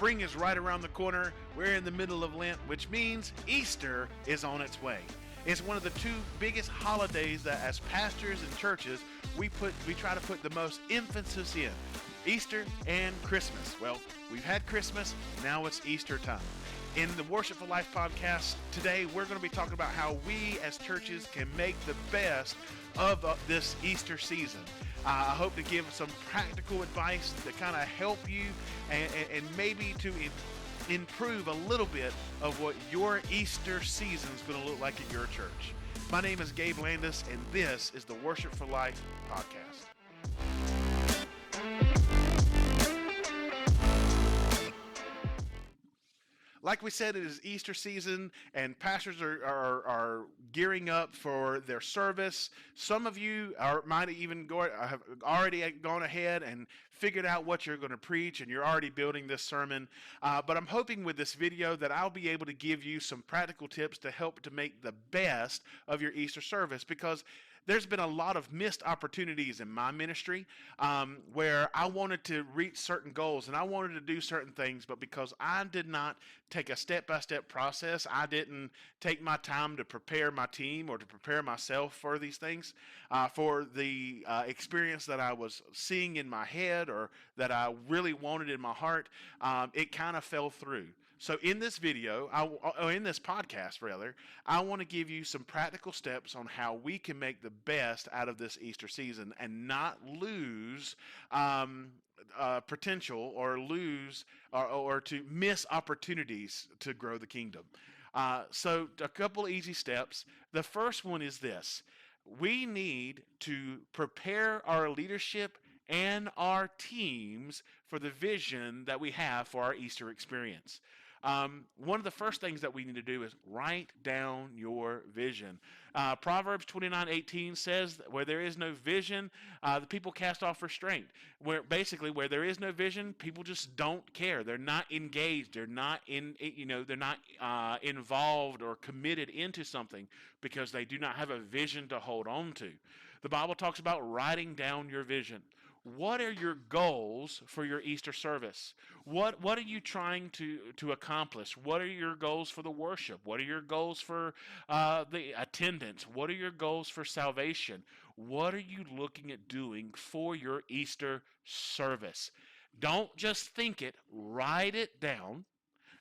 Spring is right around the corner. We're in the middle of Lent, which means Easter is on its way. It's one of the two biggest holidays that as pastors and churches, we try to put the most emphasis in. Easter and Christmas. Well, we've had Christmas, now it's Easter time. In the Worship for Life podcast today, we're going to be talking about how we as churches can make the best of this Easter season. I hope to give some practical advice to kind of help you and maybe to improve a little bit of what your Easter season is going to look like at your church. My name is Gabe Landis, and this is the Worship for Life podcast. Like we said, it is Easter season, and pastors are gearing up for their service. Some of you might even have already gone ahead and figured out what you're going to preach, and you're already building this sermon. But I'm hoping with this video that I'll be able to give you some practical tips to help to make the best of your Easter service, because there's been a lot of missed opportunities in my ministry where I wanted to reach certain goals and I wanted to do certain things, but because I did not take a step-by-step process, I didn't take my time to prepare my team or to prepare myself for these things, for the experience that I was seeing in my head or that I really wanted in my heart, it kind of fell through. So in this video, in this podcast rather, I want to give you some practical steps on how we can make the best out of this Easter season and not lose potential or lose or to miss opportunities to grow the kingdom. So a couple of easy steps. The first one is this. We need to prepare our leadership and our teams for the vision that we have for our Easter experience. One of the first things that we need to do is write down your vision. Proverbs 29:18 says that where there is no vision, the people cast off restraint. Where there is no vision, people just don't care. They're not engaged. They're not involved or committed into something because they do not have a vision to hold on to. The Bible talks about writing down your vision. What are your goals for your Easter service? What are you trying to accomplish? What are your goals for the worship? What are your goals for the attendance? What are your goals for salvation? What are you looking at doing for your Easter service? Don't just think it, write it down,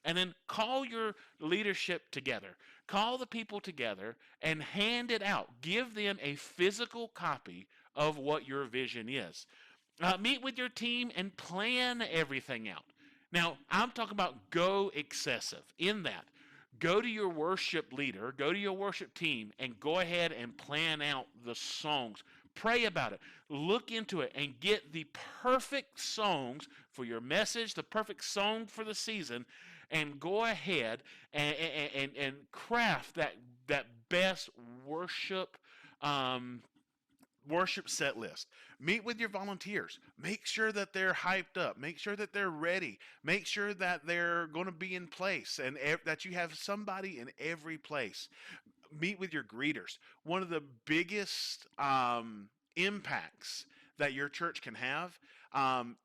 and then call your leadership together. Call the people together and hand it out. Give them a physical copy of what your vision is. Meet with your team and plan everything out. Now, I'm talking about go excessive in that. Go to your worship leader, go to your worship team, and go ahead and plan out the songs. Pray about it. Look into it and get the perfect songs for your message, the perfect song for the season, and go ahead and craft that best worship set list. Meet with your volunteers. Make sure that they're hyped up. Make sure that they're ready. Make sure that they're going to be in place and that you have somebody in every place. Meet with your greeters. One of the biggest impacts that your church can have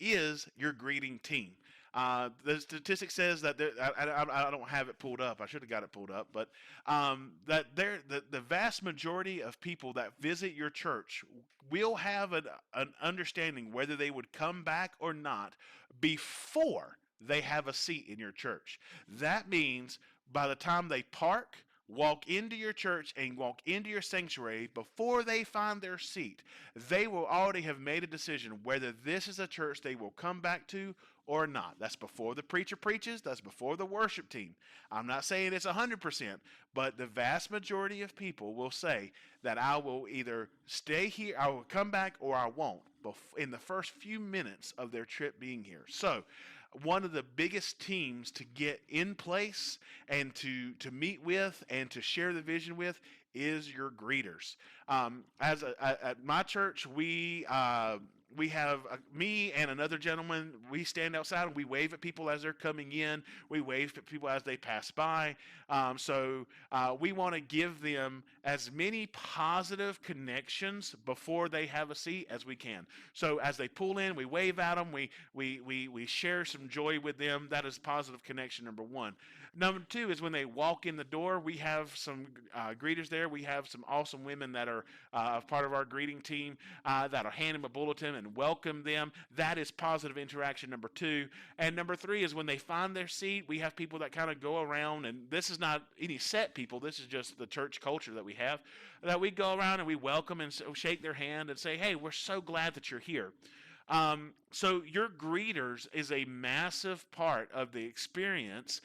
is your greeting team. The statistic says that I don't have it pulled up. I should have got it pulled up, but that the vast majority of people that visit your church will have an understanding whether they would come back or not before they have a seat in your church. That means by the time they park, walk into your church and walk into your sanctuary, before they find their seat, they will already have made a decision whether this is a church they will come back to or not. That's before the preacher preaches. That's before the worship team. I'm not saying it's 100%, but the vast majority of people will say that I will either stay here, I will come back, or I won't in the first few minutes of their trip being here. So one of the biggest teams to get in place and to meet with and to share the vision with is your greeters. At my church, we we have me and another gentleman. We stand outside and we wave at people as they're coming in. We wave at people as they pass by. So we want to give them as many positive connections before they have a seat as we can. So as they pull in, we wave at them. We share some joy with them. That is positive connection number one. Number two is when they walk in the door, we have some greeters there. We have some awesome women that are part of our greeting team that'll hand them a bulletin and welcome them. That is positive interaction number two. And number three is when they find their seat, we have people that kind of go around, and this is not any set people. This is just the church culture that we have, that we go around and we welcome and shake their hand and say, hey, we're so glad that you're here. So your greeters is a massive part of the experience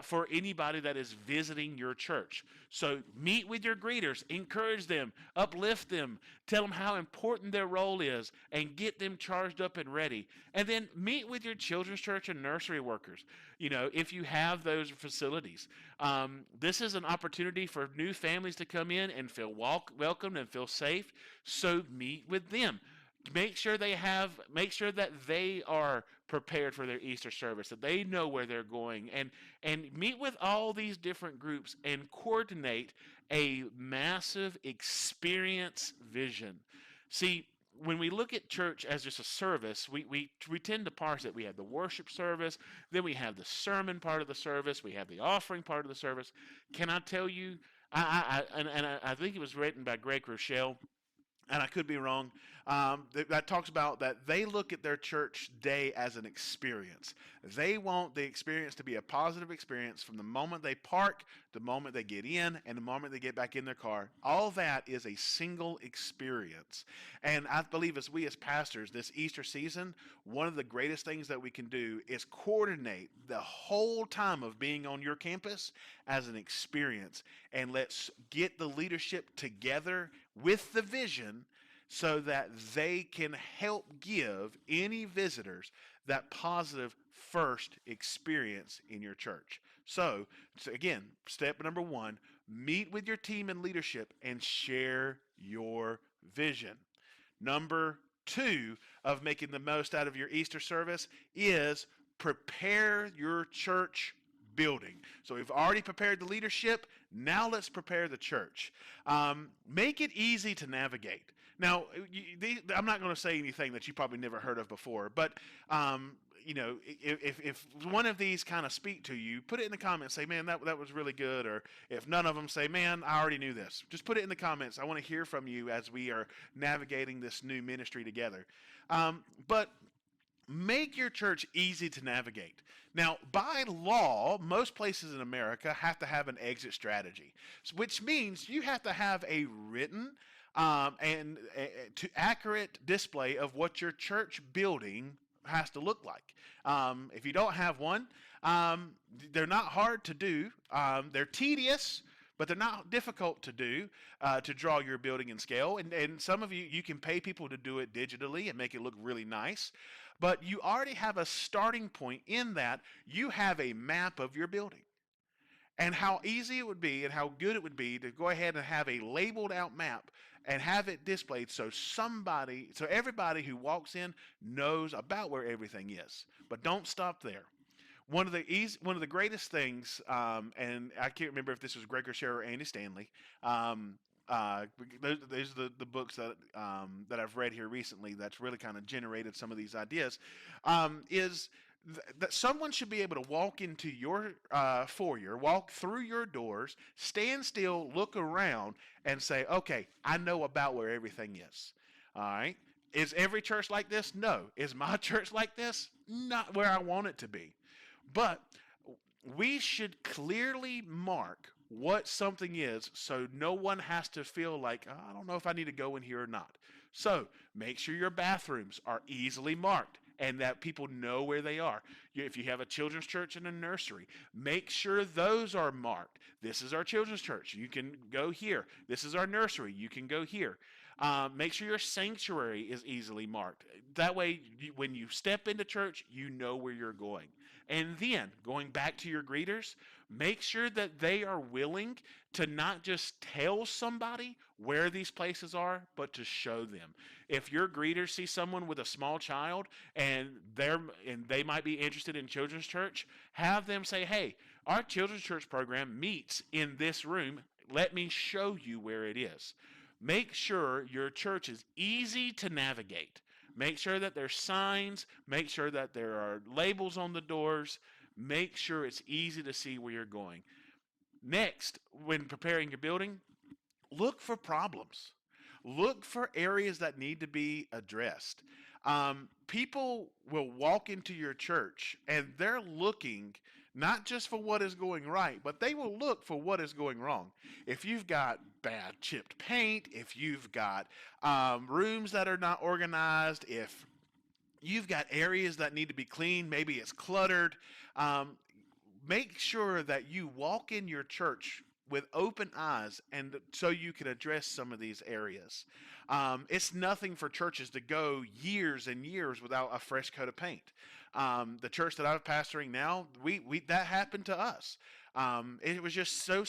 for anybody that is visiting your church. So meet with your greeters, encourage them, uplift them, tell them how important their role is, and get them charged up and ready. And then meet with your children's church and nursery workers, if you have those facilities. This is an opportunity for new families to come in and feel welcomed and feel safe. So meet with them. Make sure that they are prepared for their Easter service, that they know where they're going, and meet with all these different groups and coordinate a massive experience vision. See, when we look at church as just a service, we tend to parse it. We have the worship service, then we have the sermon part of the service, we have the offering part of the service. Can I tell you, I think it was written by Greg Rochelle, and I could be wrong, that talks about that they look at their church day as an experience. They want the experience to be a positive experience from the moment they park, the moment they get in, and the moment they get back in their car. All that is a single experience. And I believe as pastors, this Easter season, one of the greatest things that we can do is coordinate the whole time of being on your campus as an experience. And let's get the leadership together with the vision so that they can help give any visitors that positive first experience in your church. So again, step number one, meet with your team and leadership and share your vision. Number two of making the most out of your Easter service is prepare your church building. So we've already prepared the leadership. Now let's prepare the church. Make it easy to navigate. Now, I'm not going to say anything that you probably never heard of before, but if one of these kind of speak to you, put it in the comments. Say, man, that was really good. Or if none of them, say, man, I already knew this. Just put it in the comments. I want to hear from you as we are navigating this new ministry together. But make your church easy to navigate. Now, by law, most places in America have to have an exit strategy, which means you have to have a written and to accurate display of what your church building has to look like. If you don't have one, they're not hard to do. They're tedious, but they're not difficult to do, to draw your building in scale. And some of you can pay people to do it digitally and make it look really nice. But you already have a starting point in that you have a map of your building. And how easy it would be and how good it would be to go ahead and have a labeled out map and have it displayed so everybody who walks in knows about where everything is. But don't stop there. One of the greatest things, and I can't remember if this was Greg Rochelle or Andy Stanley. Those are the books that I've read here recently that's really kind of generated some of these ideas. Is that someone should be able to walk into your foyer, walk through your doors, stand still, look around, and say, okay, I know about where everything is. All right? Is every church like this? No. Is my church like this? Not where I want it to be. But we should clearly mark what something is so no one has to feel like, oh, I don't know if I need to go in here or not. So make sure your bathrooms are easily marked and that people know where they are. If you have a children's church and a nursery, make sure those are marked. This is our children's church. You can go here. This is our nursery. You can go here. Make sure your sanctuary is easily marked. That way, when you step into church, you know where you're going. And then, going back to your greeters, make sure that they are willing to not just tell somebody where these places are, but to show them. If your greeters see someone with a small child and they might be interested in children's church, have them say, "Hey, our children's church program meets in this room. Let me show you where it is." Make sure your church is easy to navigate. Make sure that there's signs. Make sure that there are labels on the doors. Make sure it's easy to see where you're going. Next, when preparing your building, look for problems. Look for areas that need to be addressed. People will walk into your church and they're looking not just for what is going right, but they will look for what is going wrong. If you've got bad chipped paint, if you've got rooms that are not organized, if you've got areas that need to be cleaned, maybe it's cluttered, make sure that you walk in your church with open eyes and so you can address some of these areas. It's nothing for churches to go years and years without a fresh coat of paint. The church that I'm pastoring now, we that happened to us. It was just so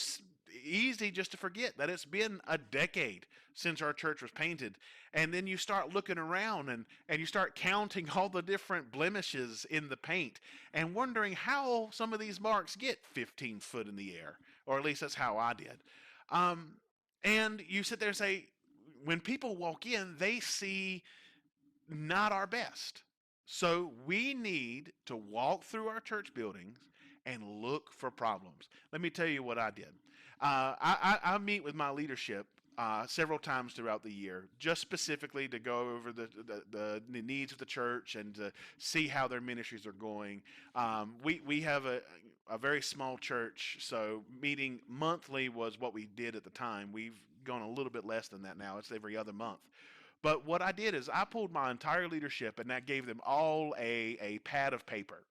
easy just to forget that it's been a decade since our church was painted. And then you start looking around and you start counting all the different blemishes in the paint and wondering how some of these marks get 15 foot in the air, or at least that's how I did. And you sit there and say, when people walk in, they see not our best. So we need to walk through our church buildings and look for problems. Let me tell you what I did. I meet with my leadership several times throughout the year, just specifically to go over the needs of the church and to see how their ministries are going. We have a very small church, so meeting monthly was what we did at the time. We've gone a little bit less than that now. It's every other month. But what I did is I pulled my entire leadership and that gave them all a pad of paper.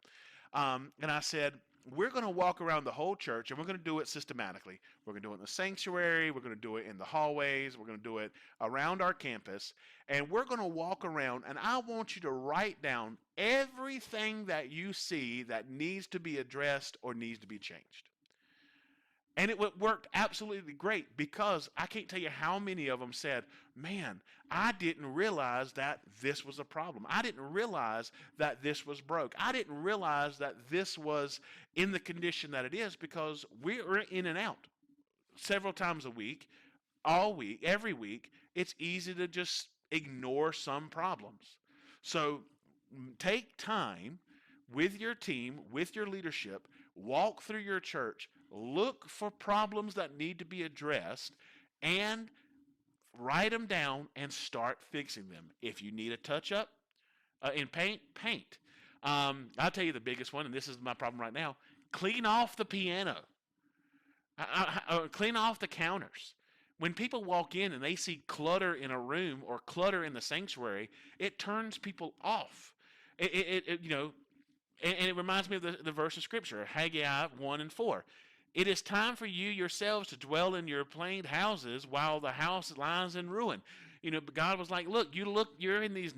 And I said, we're going to walk around the whole church and we're going to do it systematically. We're going to do it in the sanctuary. We're going to do it in the hallways. We're going to do it around our campus. And we're going to walk around and I want you to write down everything that you see that needs to be addressed or needs to be changed. And it worked absolutely great because I can't tell you how many of them said, "Man, I didn't realize that this was a problem. I didn't realize that this was broke. I didn't realize that this was in the condition that it is," because we're in and out several times a week, all week, every week. It's easy to just ignore some problems. So take time with your team, with your leadership, walk through your church, look for problems that need to be addressed, and write them down and start fixing them. If you need a touch-up in paint, paint. I'll tell you the biggest one, and this is my problem right now. Clean off the piano. Clean off the counters. When people walk in and they see clutter in a room or clutter in the sanctuary, it turns people off. And it reminds me of the verse of Scripture, Haggai 1:4. It is time for you yourselves to dwell in your planed houses while the house lies in ruin. God was like, look, you're in these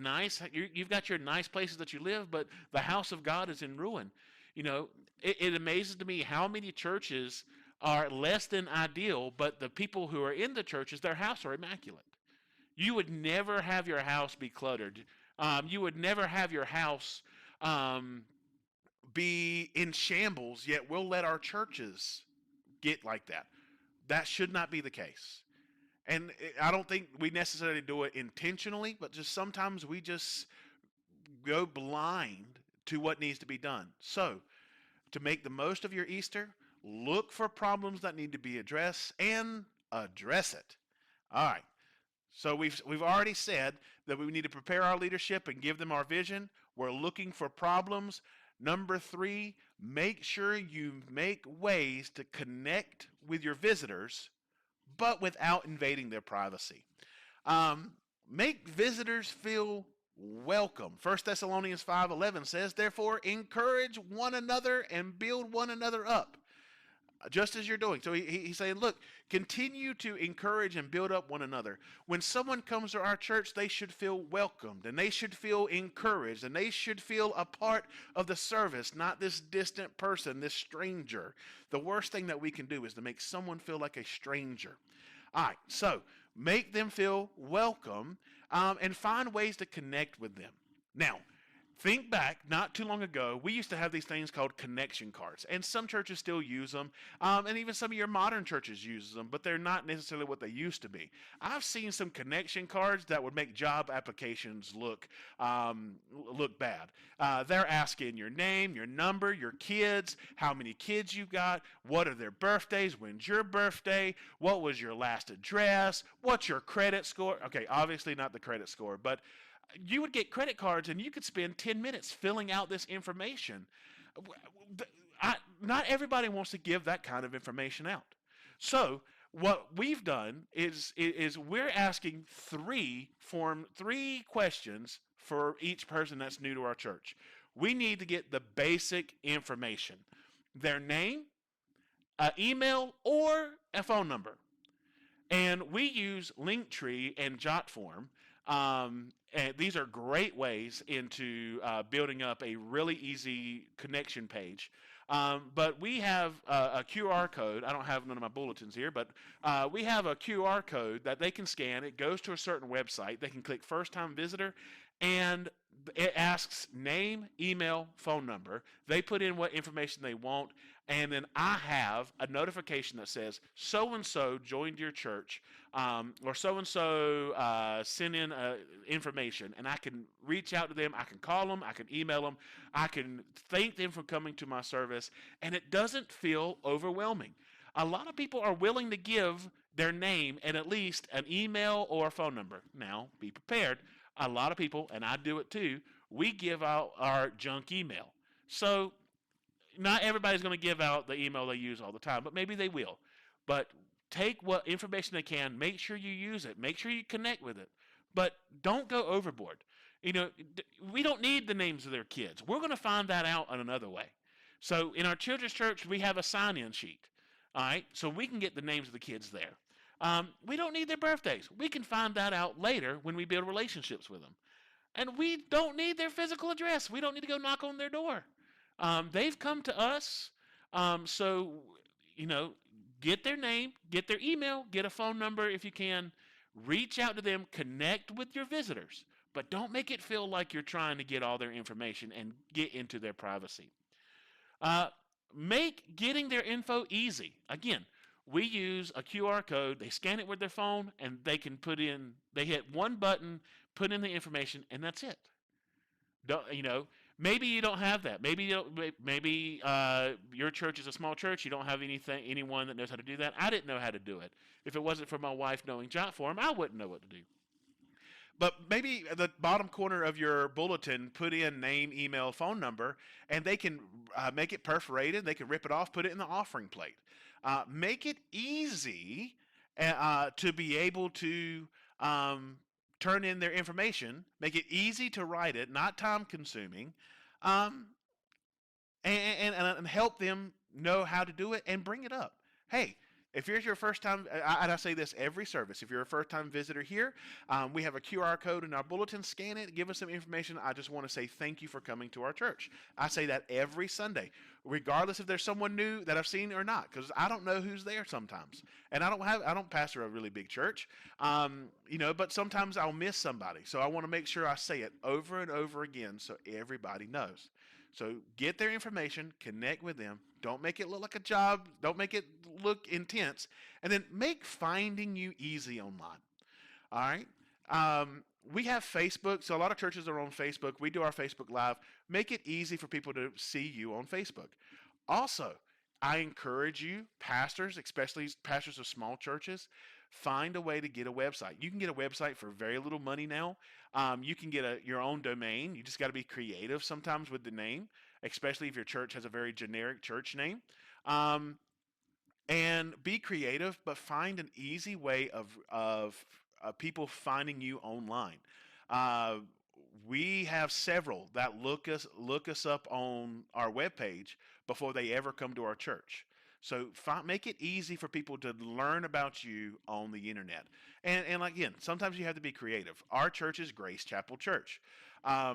you've got your nice places that you live, but the house of God is in ruin. It amazes me how many churches are less than ideal, but the people who are in the churches, their house are immaculate. You would never have your house be cluttered. You would never have your house be in shambles, yet we'll let our churches get like that. That should not be the case. And I don't think we necessarily do it intentionally, but just sometimes we just go blind to what needs to be done. So, to make the most of your Easter, look for problems that need to be addressed and address it. All right. So we've already said that we need to prepare our leadership and give them our vision. We're looking for problems. Number 3, make sure you make ways to connect with your visitors, but without invading their privacy. Make visitors feel welcome. 1 Thessalonians 5:11 says, therefore, encourage one another and build one another up, just as you're doing. So he's saying, look, continue to encourage and build up one another. When someone comes to our church, they should feel welcomed and they should feel encouraged and they should feel a part of the service, not this distant person, this stranger. The worst thing that we can do is to make someone feel like a stranger. All right, so make them feel welcome, and find ways to connect with them. Now, think back, not too long ago, we used to have these things called connection cards, and some churches still use them, and even some of your modern churches use them, but they're not necessarily what they used to be. I've seen some connection cards that would make job applications look bad. They're asking your name, your number, your kids, how many kids you got, what are their birthdays, when's your birthday, what was your last address, what's your credit score. Okay, obviously not the credit score, but you would get credit cards and you could spend 10 minutes filling out this information. Not everybody wants to give that kind of information out. So what we've done is we're asking three questions for each person that's new to our church. We need to get the basic information: their name, an email, or a phone number. And we use Linktree and Jotform. And these are great ways into building up a really easy connection page. But we have a QR code. I don't have none of my bulletins here, but we have a QR code that they can scan. It goes to a certain website. They can click first time visitor, and it asks name, email, phone number. They put in what information they want, and then I have a notification that says so and so joined your church, or so and so sent in information, and I can reach out to them. I can call them. I can email them. I can thank them for coming to my service, and it doesn't feel overwhelming. A lot of people are willing to give their name and at least an email or a phone number. Now, be prepared. A lot of people, and I do it too, we give out our junk email. So not everybody's going to give out the email they use all the time, but maybe they will. But take what information they can, make sure you use it, make sure you connect with it, but don't go overboard. You know, we don't need the names of their kids. We're going to find that out in another way. So in our children's church, we have a sign-in sheet. All right, so we can get the names of the kids there. We don't need their birthdays. We can find that out later when we build relationships with them. And we don't need their physical address. We don't need to go knock on their door. They've come to us. So, you know, get their name, get their email, get a phone number if you can. Reach out to them, connect with your visitors. But don't make it feel like you're trying to get all their information and get into their privacy. Uh, Make getting their info easy. Again, we use a QR code. They scan it with their phone, and they hit one button, put in the information, and that's it. Don't you know? Maybe you don't have that. Maybe your church is a small church. You don't have anyone that knows how to do that. I didn't know how to do it. If it wasn't for my wife knowing Jotform, I wouldn't know what to do. But maybe at the bottom corner of your bulletin, put in name, email, phone number, and they can make it perforated. They can rip it off, put it in the offering plate. Make it easy to be able to turn in their information. Make it easy to write it, not time consuming, um, and help them know how to do it and bring it up. Hey, if you're your first time, and I say this every service, if you're a first time visitor here, we have a QR code in our bulletin. Scan it, give us some information. I just want to say thank you for coming to our church. I say that every Sunday, regardless if there's someone new that I've seen or not, because I don't know who's there sometimes, and I don't pastor a really big church, but sometimes I'll miss somebody, so I want to make sure I say it over and over again so everybody knows. So get their information, connect with them. Don't make it look like a job. Don't make it look intense. And then make finding you easy online. All right? We have Facebook, so a lot of churches are on Facebook. We do our Facebook Live. Make it easy for people to see you on Facebook. Also, I encourage you, pastors, especially pastors of small churches, find a way to get a website. You can get a website for very little money now. You can get your own domain. You just got to be creative sometimes with the name, especially if your church has a very generic church name. And be creative, but find an easy way of people finding you online. Uh, We have several that look us up on our webpage before they ever come to our church. So make it easy for people to learn about you on the internet. And again, sometimes you have to be creative. Our church is Grace Chapel Church.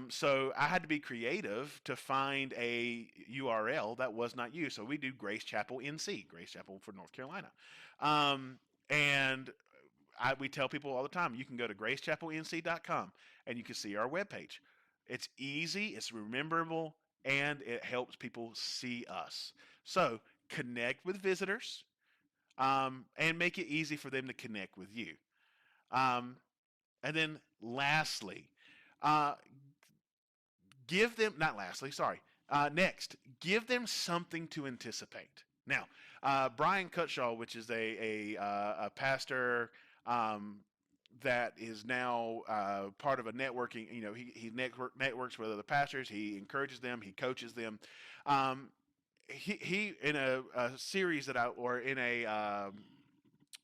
So I had to be creative to find a URL that was not you. So we do Grace Chapel NC, Grace Chapel for North Carolina. And we tell people all the time, you can go to gracechapelnc.com and you can see our webpage. It's easy, it's rememberable, and it helps people see us. So connect with visitors, and make it easy for them to connect with you. Um, and then lastly, uh, give them, not lastly, sorry, next, give them something to anticipate. Now, Brian Cutshaw, which is a pastor, um, that is now part of a networking. He networks with other pastors. He encourages them. He coaches them. Um, he in a series that or in a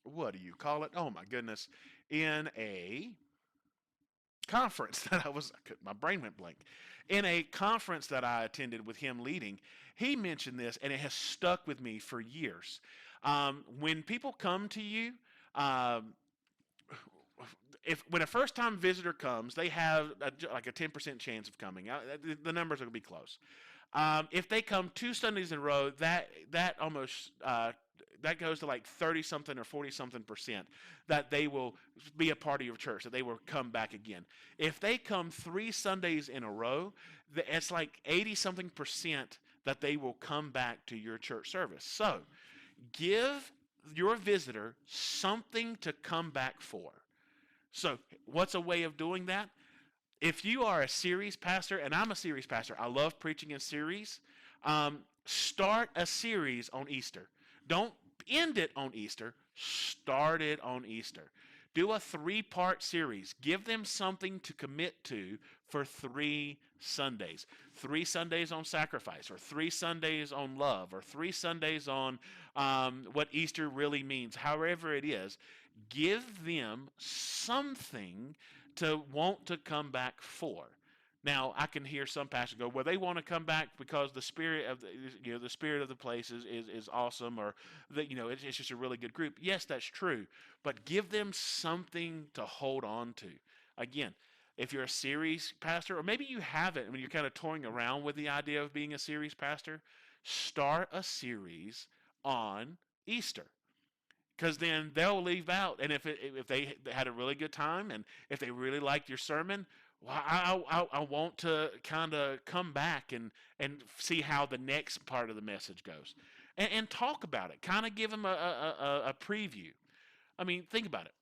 what do you call it? Oh my goodness, in a conference that my brain went blank. In a conference that I attended with him leading, he mentioned this, and it has stuck with me for years. When people come to you, um, if when a first time visitor comes, they have like a 10% chance of coming. The numbers are going to be close. If they come 2 Sundays in a row, that almost that goes to like 30 something or 40 something percent that they will be a part of your church, that they will come back again. If they come 3 Sundays in a row, it's like 80 something percent that they will come back to your church service. So give your visitor something to come back for. So what's a way of doing that? If you are a series pastor, and I'm a series pastor, I love preaching in series. Start a series on Easter. Don't end it on Easter. Start it on Easter. Do a 3-part series. Give them something to commit to for 3 Sundays. 3 Sundays on sacrifice, or 3 Sundays on love, or 3 Sundays on what Easter really means. However it is, give them something to want to come back for. Now, I can hear some pastors go, well, they want to come back because the spirit of the spirit of the place is awesome, or that it's just a really good group. Yes, that's true, but give them something to hold on to. Again, if you're a series pastor, or maybe you haven't, when you're kind of toying around with the idea of being a series pastor, start a series on Easter, because then they'll leave out. And if they had a really good time, and if they really liked your sermon, well, I want to kind of come back and see how the next part of the message goes, and talk about it. Kind of give them a preview. I mean, think about it.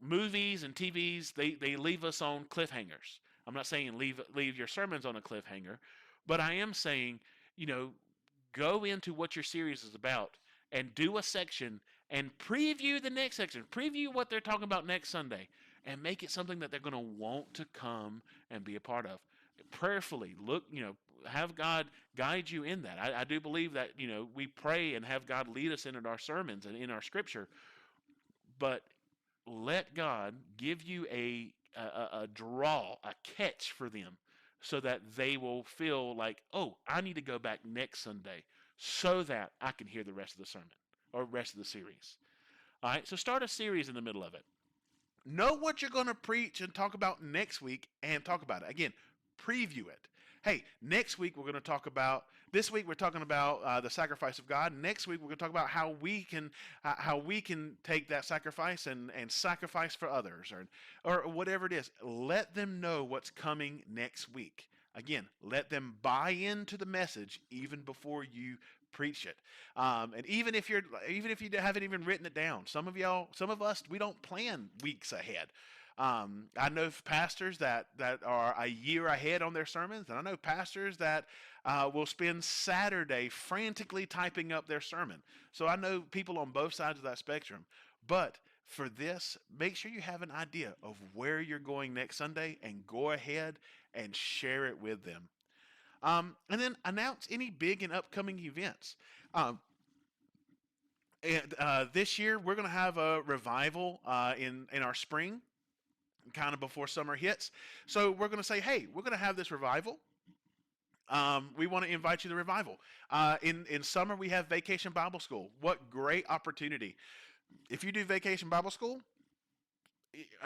Movies and TVs, they leave us on cliffhangers. I'm not saying leave your sermons on a cliffhanger, but I am saying, you know, go into what your series is about and do a section and preview the next section. Preview what they're talking about next Sunday, and make it something that they're going to want to come and be a part of. Prayerfully, have God guide you in that. I do believe that, we pray and have God lead us in our sermons and in our scripture, but let God give you a draw, a catch for them, so that they will feel like, oh, I need to go back next Sunday so that I can hear the rest of the sermon or rest of the series. All right, so start a series in the middle of it. Know what you're going to preach and talk about next week, and talk about it. Again, preview it. Hey, next week we're going to talk about. This week we're talking about the sacrifice of God. Next week we're going to talk about how we can take that sacrifice and sacrifice for others, or whatever it is. Let them know what's coming next week. Again, let them buy into the message even before you preach it. And even if you haven't even written it down, some of us, we don't plan weeks ahead. I know pastors that are a year ahead on their sermons, and I know pastors that will spend Saturday frantically typing up their sermon. So I know people on both sides of that spectrum. But for this, make sure you have an idea of where you're going next Sunday, and go ahead and share it with them. And then announce any big and upcoming events. And this year we're going to have a revival in our spring. kind of before summer hits. So we're going to say, hey, we're going to have this revival. We want to invite you to the revival. In summer, we have Vacation Bible School. What great opportunity. If you do Vacation Bible School,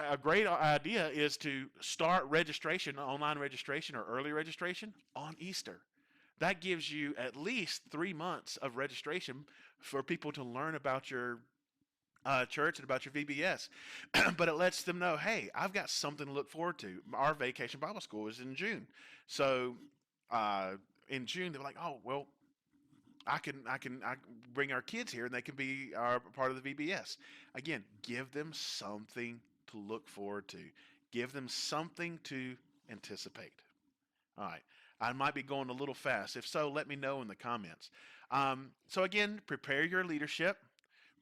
a great idea is to start registration, online registration or early registration on Easter. That gives you at least 3 months of registration for people to learn about your church and about your VBS. But it lets them know, hey, I've got something to look forward to. Our Vacation Bible School is in June. So uh, in June, they're like, oh, well, I can bring our kids here and they can be our part of the VBS. Again, give them something to look forward to. Give them something to anticipate. All right. I might be going a little fast. If so, let me know in the comments. So again, prepare your leadership,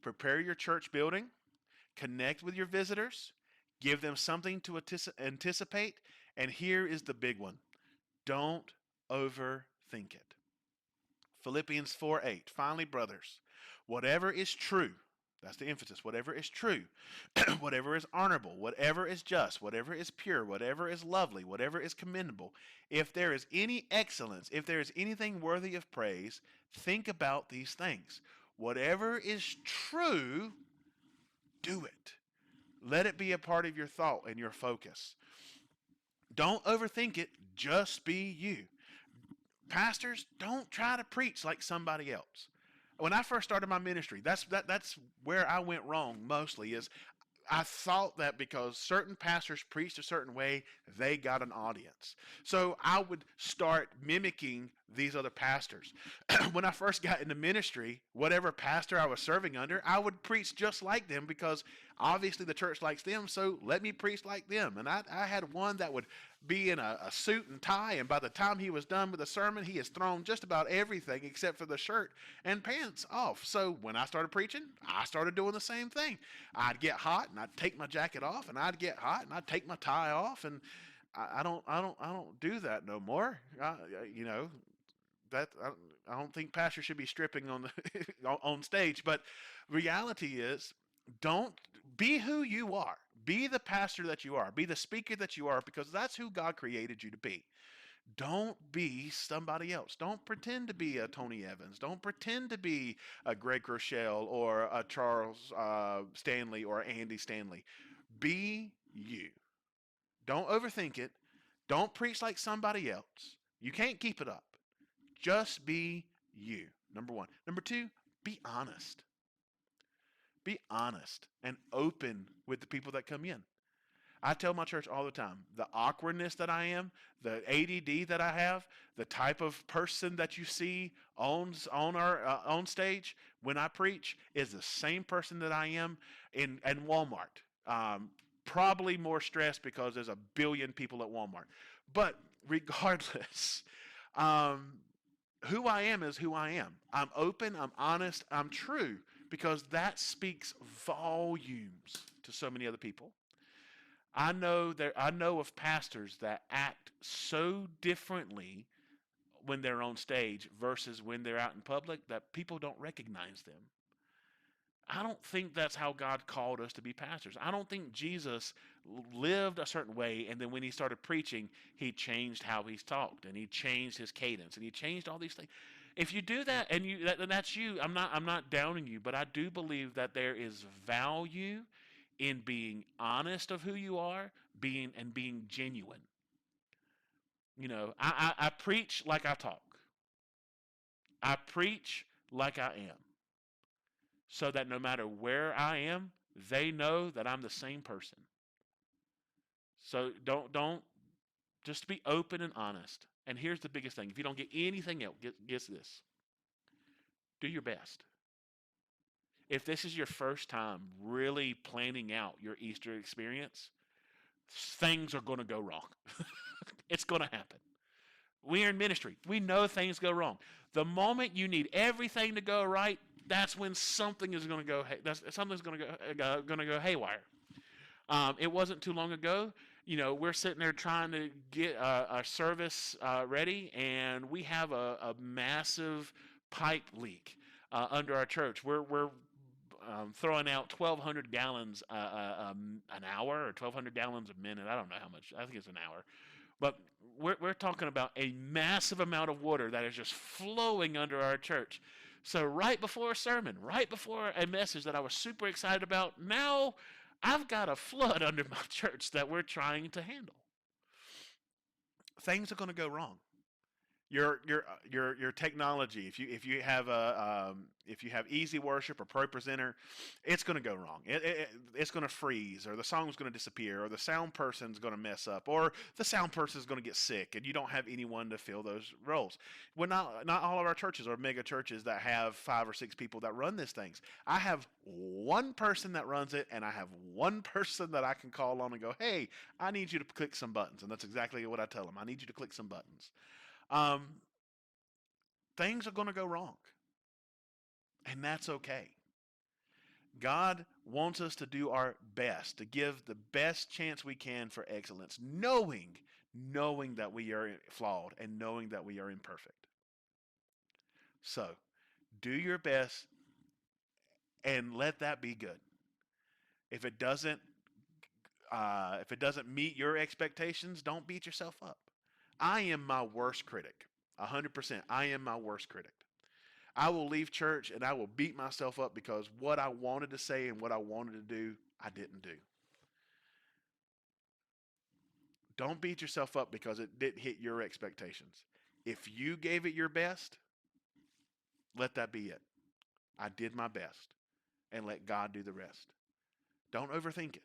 prepare your church building, connect with your visitors, give them something to anticipate, and here is the big one. Don't overthink it. Philippians 4:8. Finally, brothers, whatever is true, that's the emphasis, whatever is true, whatever is honorable, whatever is just, whatever is pure, whatever is lovely, whatever is commendable, if there is any excellence, if there is anything worthy of praise, think about these things. Whatever is true, do it. Let it be a part of your thought and your focus. Don't overthink it, just be you. Pastors, don't try to preach like somebody else. When I first started my ministry, that's where I went wrong mostly. Is I thought that because certain pastors preached a certain way, they got an audience. So I would start mimicking these other pastors. When I first got into ministry, whatever pastor I was serving under, I would preach just like them because obviously the church likes them, so let me preach like them. And I had one that would be in a suit and tie, and by the time he was done with the sermon, he has thrown just about everything except for the shirt and pants off. So when I started preaching, I started doing the same thing. I'd get hot and I'd take my jacket off, and I'd get hot and I'd take my tie off, and I don't do that no more. You know that I don't think pastors should be stripping on the on stage. But reality is, don't be who you are. Be the pastor that you are. Be the speaker that you are, because that's who God created you to be. Don't be somebody else. Don't pretend to be a Tony Evans. Don't pretend to be a Greg Rochelle or a Charles Stanley or Andy Stanley. Be you. Don't overthink it. Don't preach like somebody else. You can't keep it up. Just be you. Number one. Number two, be honest. Be honest and open with the people that come in. I tell my church all the time, the awkwardness that I am, the ADD that I have, the type of person that you see on stage when I preach is the same person that I am in Walmart. Probably more stressed because there's a billion people at Walmart. But regardless, who I am is who I am. I'm open, I'm honest, I'm true, because that speaks volumes to so many other people. I know of pastors that act so differently when they're on stage versus when they're out in public that people don't recognize them. I don't think that's how God called us to be pastors. I don't think Jesus lived a certain way, and then when he started preaching, he changed how he's talked, and he changed his cadence, and he changed all these things. If you do that, and that's you, I'm not downing you, but I do believe that there is value in being honest of who you are, being genuine. You know, I preach like I talk. I preach like I am, so that no matter where I am, they know that I'm the same person. So don't just be open and honest. And here's the biggest thing: if you don't get anything else, guess this: do your best. If this is your first time really planning out your Easter experience, things are going to go wrong. It's going to happen. We are in ministry. We know things go wrong. The moment you need everything to go right, that's when something is going to go. Something's going to go haywire. It wasn't too long ago. You know, we're sitting there trying to get a service ready, and we have a massive pipe leak under our church. We're throwing out 1,200 gallons an hour or 1,200 gallons a minute. I don't know how much. I think it's an hour. But we're talking about a massive amount of water that is just flowing under our church. So right before a sermon, right before a message that I was super excited about, now I've got a flood under my church that we're trying to handle. Things are going to go wrong. Your technology. If you have a if you have Easy Worship or Pro Presenter, it's going to go wrong. It's going to freeze, or the song's going to disappear, or the sound person's going to mess up, or the sound person's going to get sick, and you don't have anyone to fill those roles. Well, not all of our churches are mega churches that have 5 or 6 people that run these things. I have one person that runs it, and I have one person that I can call on and go, "Hey, I need you to click some buttons," and that's exactly what I tell them. I need you to click some buttons. Um, Things are going to go wrong, and that's okay. God wants us to do our best, to give the best chance we can for excellence, knowing that we are flawed and knowing that we are imperfect. So, do your best and let that be good. If it doesn't, if it doesn't meet your expectations, don't beat yourself up. I am my worst critic. 100%. I am my worst critic. I will leave church and I will beat myself up because what I wanted to say and what I wanted to do, I didn't do. Don't beat yourself up because it didn't hit your expectations. If you gave it your best, let that be it. I did my best, and let God do the rest. Don't overthink it.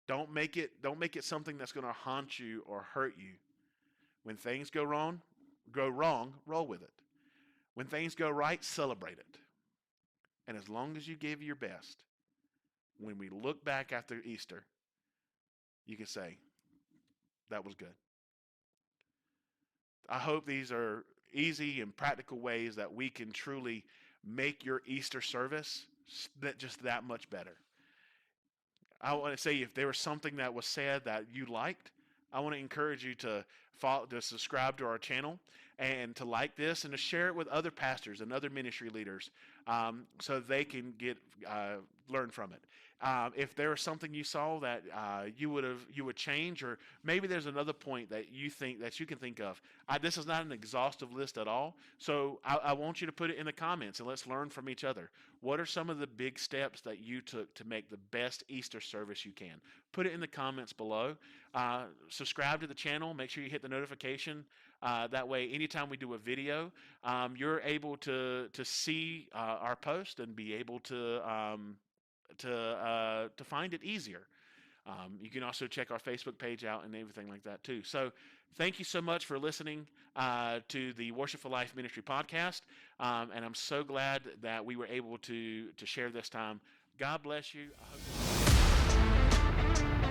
Don't make it something that's going to haunt you or hurt you. When things go wrong, roll with it. When things go right, celebrate it. And as long as you gave your best, when we look back after Easter, you can say, that was good. I hope these are easy and practical ways that we can truly make your Easter service just that much better. I want to say if there was something that was said that you liked, I want to encourage you to subscribe to our channel and to like this and to share it with other pastors and other ministry leaders so they can learn from it. If there was something you saw that you would change, or maybe there's another point that you think that you can think of. This is not an exhaustive list at all, so I want you to put it in the comments and let's learn from each other. What are some of the big steps that you took to make the best Easter service you can? Put it in the comments below. Subscribe to the channel. Make sure you hit the notification. That way, anytime we do a video, you're able to see our post and be able to find it easier. You can also check our Facebook page out and everything like that too. So thank you so much for listening to the Worship for Life Ministry podcast. And I'm so glad that we were able to share this time. God bless you. I hope